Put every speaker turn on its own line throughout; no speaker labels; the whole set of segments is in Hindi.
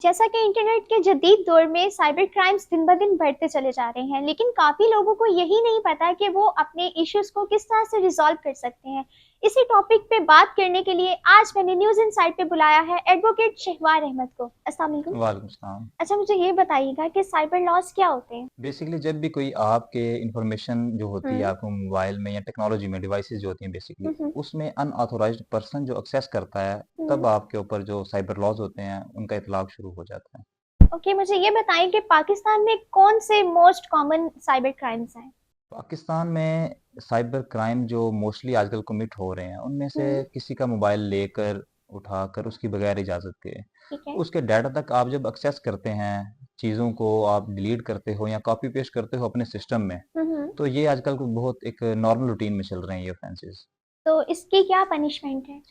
जैसा कि इंटरनेट के जदीद दौर में साइबर क्राइम्स दिन ब दिन बढ़ते चले जा रहे हैं, लेकिन काफी लोगों को यही नहीं पता कि वो अपने इश्यूज को किस तरह से रिजॉल्व कर सकते हैं। इसी टॉपिक पे बात करने के लिए आज मैंने न्यूज इनसाइट पे बुलाया है एडवोकेट शहवार अहमद को। अस्सलाम वालेकुम।
वालेकुम सलाम।
अच्छा, मुझे ये बताइएगा कि साइबर लॉस क्या होते हैं।
बेसिकली जब भी कोई आपके इंफॉर्मेशन जो होती है
हम्म।
आपको मोबाइल में या टेक्नोलॉजी में डिवाइसेस जो होती हैं बेसिकली
हम्म।
उसमें अनऑथोराइज्ड पर्सन जो एक्सेस करता है
हम्म।
तब आपके ऊपर जो साइबर लॉज होते हैं उनका इतलाक शुरू हो जाता है।
ओके, मुझे ये बताएं कि पाकिस्तान में कौन से मोस्ट कॉमन साइबर क्राइम्स हैं।
पाकिस्तान में साइबर क्राइम जो मोस्टली आजकल कमिट हो रहे हैं उनमें से
हम्म।
किसी का मोबाइल लेकर उठाकर उसकी बगैर इजाज़त के
ठीक है।
उसके डाटा तक आप जब एक्सेस करते हैं, चीज़ों को आप डिलीट करते हो या कॉपी पेस्ट करते हो अपने सिस्टम में,
हम्म।
तो ये आजकल को बहुत एक नॉर्मल रूटीन में चल रहे हैं ये ऑफेंसेस।
तो इसकी क्या पनिशमेंट है।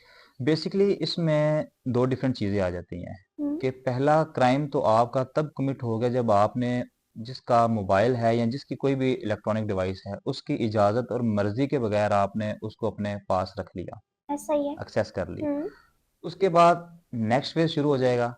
बेसिकली इसमें दो डिफरेंट चीज़ें आ जाती हैं
हम्म।
कि पहला क्राइम तो आपका तब कमिट हो गया जब आपने जिसका मोबाइल है या जिसकी कोई भी इलेक्ट्रॉनिक डिवाइस है उसकी इजाज़त और मर्जी के बगैर आपने उसको अपने पास रख लिया,
ऐसा ही है।
एक्सेस कर ली।
हम्म।
उसके बाद नेक्स्ट फेज शुरू हो जाएगा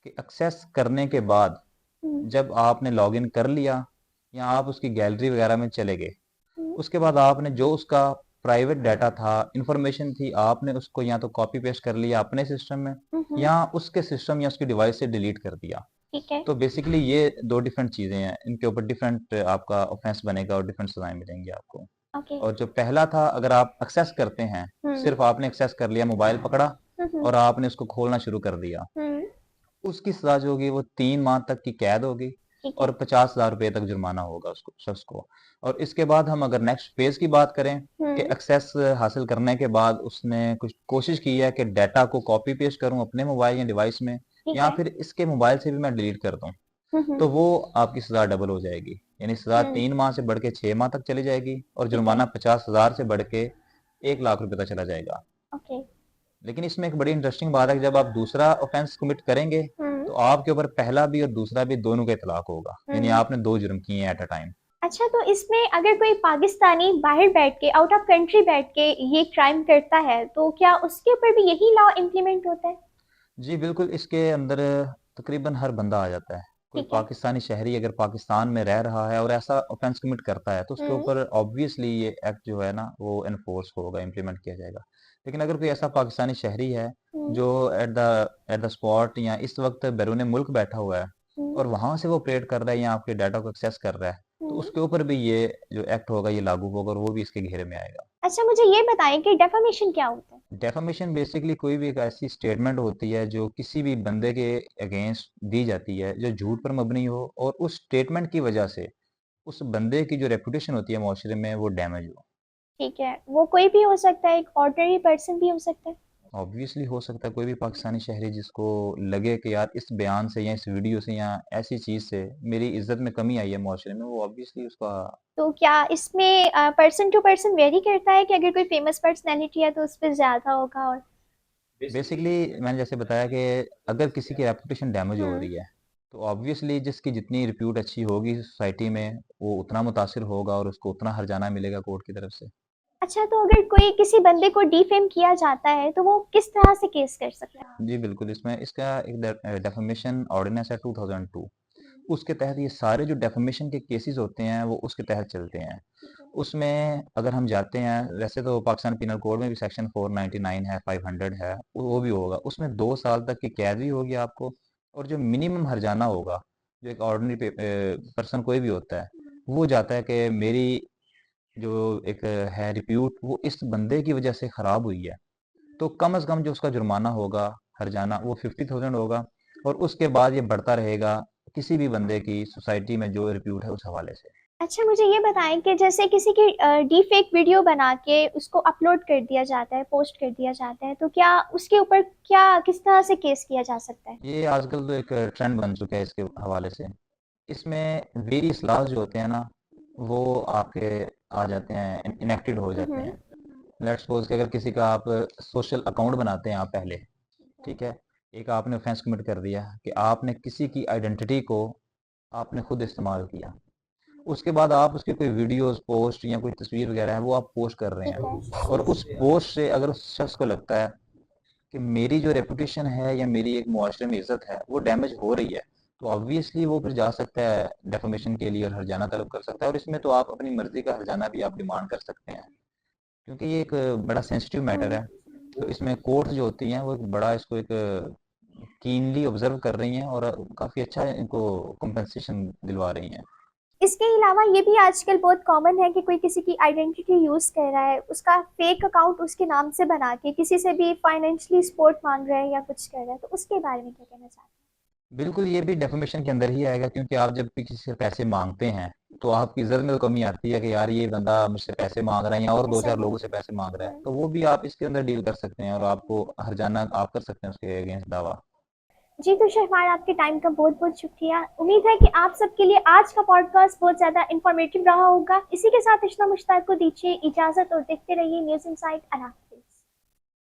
कि एक्सेस करने के बाद
हम्म।
जब आपने लॉगिन कर लिया या आप उसकी गैलरी वगैरह में चले गए,
हम्म।
उसके बाद आपने जो उसका प्राइवेट डाटा था, इंफॉर्मेशन थी, आपने उसको या तो कॉपी पेस्ट कर लिया अपने सिस्टम में
हम्म।
या उसके सिस्टम या उसकी डिवाइस से डिलीट कर दिया।
ठीक है।
तो बेसिकली ये दो डिफरेंट चीजें हैं, इनके ऊपर डिफरेंट आपका ऑफेंस बनेगा और डिफरेंट सजाएं मिलेंगी आपको।
ओके।
और जो पहला था, अगर आप एक्सेस करते हैं,
हम्म।
सिर्फ आपने एक्सेस कर लिया, मोबाइल पकड़ा
हम्म।
और आपने उसको खोलना शुरू कर दिया,
हम्म।
उसकी सजा जो होगी वो 3 माह तक की कैद होगी
ठीक है।
और 50,000 रुपए तक जुर्माना होगा उसको शख्स को। और इसके बाद हम अगर नेक्स्ट फेज की बात करें कि
हम्म।
एक्सेस हासिल करने के बाद उसने कुछ कोशिश की है कि डाटा को कॉपी पेस्ट करूं अपने मोबाइल या डिवाइस में
ठीक
या
है।
फिर इसके मोबाइल से भी मैं डिलीट कर दूं,
हम्म।
तो वो आपकी सजा डबल हो जाएगी। यानी सजा
हम्म।
3 माह से बढ़ के 6 माह तक चली जाएगी और
ठीक है।
जुर्माना 50,000 से बढ़ के 1 लाख रुपए तक चला जाएगा।
ओके।
लेकिन इसमें एक बड़ी इंटरेस्टिंग बात है कि जब आप दूसरा ऑफेंस कमिट करेंगे
हम्म।
तो आपके ऊपर पहला भी और दूसरा भी दोनों का इतलाक होगा, यानी
हम्म।
आपने दो जुर्म किए हैं एट अ टाइम।
अच्छा, तो इसमें अगर कोई पाकिस्तानी बाहर बैठ के, आउट ऑफ कंट्री बैठ के ये क्राइम करता है, तो क्या उसके ऊपर भी यही लॉ इम्प्लीमेंट होता है।
जी बिल्कुल, इसके अंदर तकरीबन हर बंदा आ जाता है। कोई
ठीक है।
पाकिस्तानी शहरी अगर पाकिस्तान में रह रहा है और ऐसा ऑफेंस कमिट करता है तो उसके
हम्म।
ऊपर ऑब्वियसली ये एक्ट जो है ना वो एनफोर्स होगा, इम्प्लीमेंट किया जाएगा। लेकिन अगर कोई ऐसा पाकिस्तानी शहरी है
हम्म।
जो एट द स्पॉट या इस वक्त बैरून मुल्क बैठा हुआ है
हम्म।
और वहां से वो ऑपरेट कर रहा है या आपके डाटा को एक्सेस कर रहा है, तो
हम्म।
उसके ऊपर भी ये जो एक्ट होगा ये लागू होगा और वो भी इसके घेरे में आएगा।
अच्छा, मुझे ये बताएं कि डेफामेशन क्या होता है।
डेफामेशन बेसिकली कोई भी एक ऐसी स्टेटमेंट होती है जो किसी भी बंदे के अगेंस्ट दी जाती है जो झूठ पर मबनी हो और उस स्टेटमेंट की वजह से उस बंदे की जो रेपुटेशन होती है माशरे में वो डैमेज हो।
ठीक है, वो कोई भी हो सकता है, एक ऑर्डिनरी पर्सन भी हो सकता है।
ऑब्वियसली हो सकता है कोई भी पाकिस्तानी शहरी जिसको लगे कि यार इस बयान से या इस वीडियो से या ऐसी चीज से मेरी इज्जत में कमी आई है माशरे में, वो ऑब्वियसली उसका।
तो क्या इसमें पर्सन टू पर्सन वेरी करता है कि अगर कोई फेमस पर्सनैलिटी है तो उस पर ज्यादा होगा और।
बेसिकली मैंने जैसे बताया कि अगर किसी की रेपुटेशन डैमेज हो
हम्म।
रही है तो ऑब्वियसली जिसकी जितनी रिप्यूट अच्छी होगी सोसाइटी में वो उतना मुतासिर होगा और उसको उतना हर्जाना मिलेगा कोर्ट की तरफ से।
अच्छा, तो अगर कोई किसी बंदे को डिफेम किया जाता है तो वो किस तरह से केस कर सकता है।
जी बिल्कुल, इसमें इसका एक डेफामेशन ऑर्डिनेंस है 2002, उसके तहत ये सारे जो डेफामेशन के केसेस होते हैं वो उसके तहत चलते हैं। उसमें अगर हम जाते हैं, वैसे तो पाकिस्तान पिनल कोड में भी सेक्शन 499 है, 500 है, वो भी होगा, उसमें 2 साल तक की कैद भी होगी आपको और जो मिनिमम हर्जाना होगा जो एक ऑर्डिनरी पर्सन कोई भी होता है वो जाता है कि मेरी जो एक है रिप्यूट वो इस बंदे की वजह से खराब हुई है, तो कम से कम जो उसका जुर्माना होगा हर्जाना वो 50,000 होगा और उसके बाद ये बढ़ता रहेगा किसी भी बंदे की सोसाइटी में जो रिप्यूट है उस हवाले से।
अच्छा, मुझे ये बताएं कि जैसे किसी की डीफेक वीडियो बना के उसको अपलोड कर दिया जाता है, पोस्ट कर दिया जाता है, तो क्या उसके ऊपर क्या किस तरह से केस किया जा सकता है।
ये आजकल तो एक ट्रेंड बन चुका है इसके हवाले से। इसमें वेरियस लॉज जो होते हैं ना वो आपके आ जाते हैं, इनेक्टेड हो जाते
हम्म।
हैं। लेट्स सपोज कि अगर किसी का आप सोशल अकाउंट बनाते हैं आप पहले, ठीक है, एक आपने ऑफेंस कमिट कर दिया कि आपने किसी की आइडेंटिटी को आपने खुद इस्तेमाल किया, उसके बाद आप उसके कोई वीडियोस पोस्ट या कोई तस्वीर वगैरह है वो आप पोस्ट कर रहे
ठीक
हैं
है।
और उस पोस्ट से अगर उस शख्स को लगता है कि मेरी जो रेपुटेशन है या मेरी एक मुआशरे में इज्जत है वो डैमेज हो रही है, तो ऑब्वियसली वो फिर जा सकता है डेफेमेशन के लिए और हर्जाना तलब कर सकता है, और इसमें तो आप अपनी मर्जी का हर्जाना भी आप डिमांड कर सकते हैं, क्योंकि ये एक बड़ा सेंसिटिव मैटर है। तो इसमें कोर्ट्स जो होती हैं वो एक बड़ा इसको एक कीनली ऑब्जर्व कर रही हैं और काफ़ी अच्छा इनको कंपनसेशन दिलवा रही हैं।
इसके अलावा ये भी आजकल बहुत कॉमन है कि कोई किसी की आइडेंटिटी यूज कर रहा है, उसका फेक अकाउंट उसके नाम से बना के किसी से भी फाइनेंशियली सपोर्ट मांग रहा है या कुछ कर रहा है, तो उसके बारे में क्या कहना चाहते
बिल्कुल, ये भी डेफेमेशन के अंदर ही आएगा, क्योंकि आप जब भी किसी से पैसे मांगते हैं तो आपकी इज्जत में तो कमी आती है कि यार ये बंदा मुझसे पैसे मांग रहा है या और
हैं?
दो चार
सही
लोगों
है।
से पैसे मांग रहा है, तो वो भी आप इसके अंदर डील कर सकते हैं और आपको हर्जाना आप कर सकते हैं उसके अगेंस्ट दावा।
जी, तो शहमार, आपके टाइम का बहुत बहुत शुक्रिया। उम्मीद है कि आप सबके लिए आज का पॉडकास्ट बहुत ज़्यादा इंफॉर्मेटिव रहा होगा। इसी के साथ इश्ना मुश्ताक को दीजिए इजाज़त और देखते रहिए न्यूज़ इनसाइट अला।